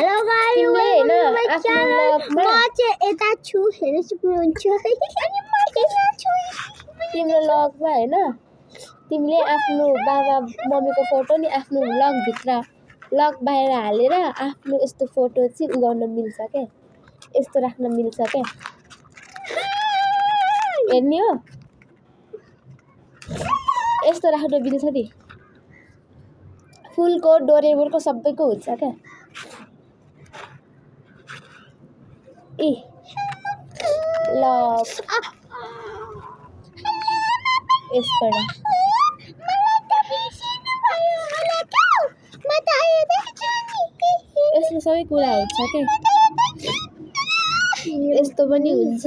hello guys तिमीले हैन आफ्नो लगमा म चाहिँ यता छु हेर्न सक्नुहुन्छ अनि म यता छु तिम्रो लगमा हैन तिमीले आफ्नो बाबा मम्मीको फोटो नि आफ्नो लग भित्र लग बाहिर हालेर आफ्नो यस्तो फोटो चाहिँ उगाउन मिल्छ के यस्तो राख्न मिल्छ के हेर्ने हो यस्तो राख्न मिल्छ नि फुलको डोरेमोनको सबैको हुन्छ क्या ए ल यसबाट यसमा सबै कुरा हुन्छ के यस्तो पनि हुन्छ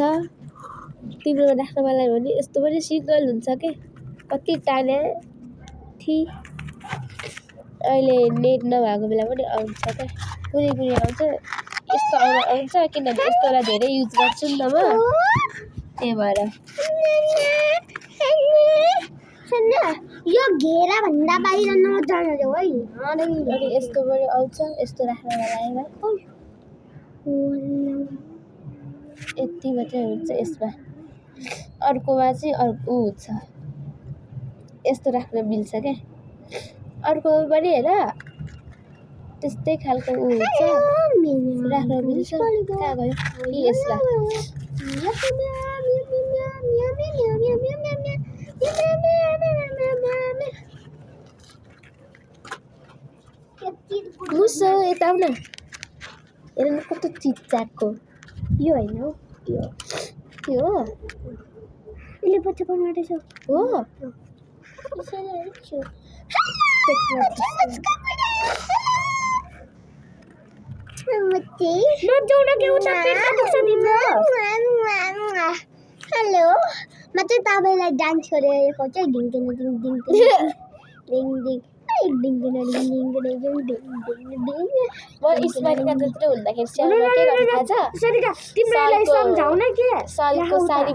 तिम्रो राख्न मन लाग्यो भने यस्तो पनि सिङ्गल हुन्छ के कति टाढा थी अहिले नेट नभएको बेला पनि आउँछ क्या कुनै कुनै आउँछ यस्तो आउँछ किनभने यस्तोलाई धेरै युज गर्छु नि त म त्यही भएर यो घेरा भन्दा बाहिर नजान देऊ है अनि यस्तो पनि आउँछ यस्तो राख्न लगाएर यति मात्रै हुन्छ यसमा अर्कोमा चाहिँ अर्को हुन्छ यस्तो राख्न मिल्छ क्या अर्कोमा पनि हेर त्यस्तै खालको हुन्छ राख्न मिल्छ कहाँ गयो कि यसलाई मुसो यता आउन हेर न कस्तो चिच्चाको यो होइन हौ यो हो यसले बच्चा बनाउँदैछ हो हेलो म चाहिँ तपाईँलाई डान्स गरेको चाहिँ ढिङ्किन डिङ डिङ डिङ डिङ डिङ म स्मारिका जत्रो हुँदाखेरि स्याहारमा के गर्नु थाहा छ तिमीलाई सम्झाउन के सालको साडी